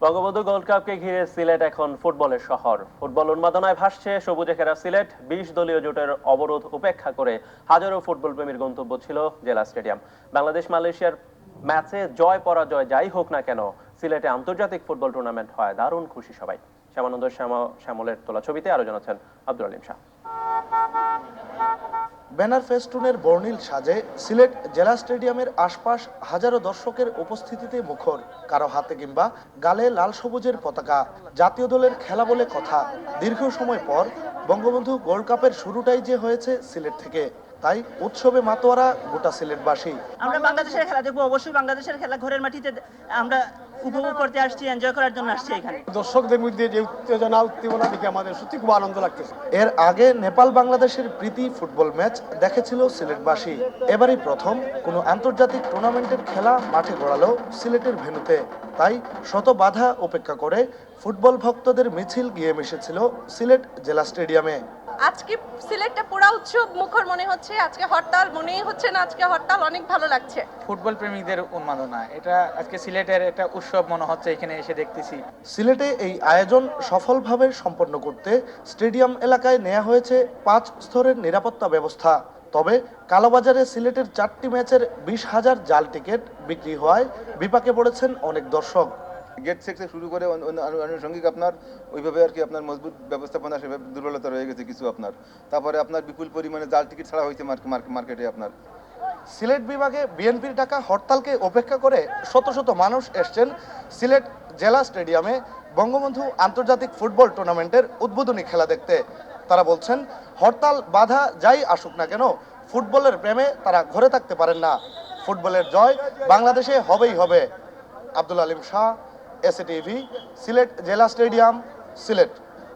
Bangabandhu gold কাপকে ঘিরে সিলেট এখন ফুটবলের শহর। ফুটবল উন্মাদনায় ভাসছে সবুজে ঘেরা সিলেট। 20 দলীয় জোটের অবরোধ উপেক্ষা করে হাজারো ফুটবল প্রেমীর গন্তব্য ছিল জেলা স্টেডিয়াম। বাংলাদেশ মালয়েশিয়ার ম্যাচে জয় পরাজয় যাই হোক না কেন, সিলেটে আন্তর্জাতিক ফুটবল টুর্নামেন্ট হয় দারুণ খুশি সবাই। শ্যামানন্দ শ্যামলের তোলা ছবিতে আরো জানাচ্ছেন আব্দুল আলিম শাহ। ব্যানার ফেস্টুনের বর্ণিল সাজে সিলেট জেলা স্টেডিয়ামের আশপাশ হাজারো দর্শকের উপস্থিতিতে মুখর। কারো হাতে কিংবা গালে লাল সবুজের পতাকা, জাতীয় দলের খেলা বলে কথা। দীর্ঘ সময় পর বঙ্গবন্ধু গোল্ড কাপের শুরুটাই যে হয়েছে সিলেট থেকে, তাই উৎসবে মাতোয়ারা গোটা সিলেটবাসী। আমরা বাংলাদেশের খেলা দেখবো, অবশ্যই বাংলাদেশের খেলা ঘরের মাটিতে আমরা উপভোগ করতে আসছি, এনজয় করার জন্য আসছি এখানে। দর্শকদের মধ্যে যে উত্তেজনা দেখে আমাদের সত্যি খুব আনন্দ লাগতেছে। এর আগে নেপাল বাংলাদেশের প্রীতি ফুটবল ম্যাচ দেখেছিল সিলেটবাসী। এবারই প্রথম কোনো আন্তর্জাতিক টুর্নামেন্টের খেলা মাঠে গড়ালো সিলেটের ভেন্যুতে। তাই শত বাধা উপেক্ষা করে ফুটবল ভক্তদের মিছিল গিয়ে মিশেছিল সিলেট জেলা স্টেডিয়ামে। আজকে সিলেটটা পুরো উৎসব মুখর মনে হচ্ছে। আজকে হরতাল মনেই হচ্ছে না, আজকে হরতাল অনেক ভালো লাগছে। ফুটবল প্রেমিকদের উন্মাদনা, এটা আজকে সিলেটের একটা উৎসব মনে হচ্ছে এখানে এসে দেখতেছি। সিলেটে এই আয়োজন সফলভাবে সম্পন্ন করতে স্টেডিয়াম এলাকায় নেওয়া হয়েছে 5 স্তরের নিরাপত্তা ব্যবস্থা। তবে কালোবাজারে সিলেটের 4টি ম্যাচের 20,000 জাল টিকিট বিক্রি হওয়ায় বিপাকে পড়েছেন অনেক দর্শক। গেট থেকে শুরু করে আনুষঙ্গিক আপনার ওইভাবে আর কি আপনার মজবুত ব্যবস্থাপনা সেভাবে দুর্বলতা রয়ে গেছে কিছু আপনার। তারপরে আপনার বিপুল পরিমাণে জাল টিকিট ছাড়া হয়েছে মার্কেটে আপনার। সিলেট বিভাগে বিএনপির ডাকা হরতালকে উপেক্ষা করে শত শত মানুষ এসছেন সিলেট জেলা স্টেডিয়ামে বঙ্গবন্ধু আন্তর্জাতিক ফুটবল টুর্নামেন্টের উদ্বোধনী খেলা দেখতে। তারা বলছেন, হরতাল বাধা যাই আসুক না কেন, ফুটবলের প্রেমে তারা ঘরে থাকতে পারেন না। ফুটবলের জয় বাংলাদেশে হবেই হবে। আব্দুল আলিম শাহ, এসএটিভি, সিলেট জেলা স্টেডিয়াম, সিলেট।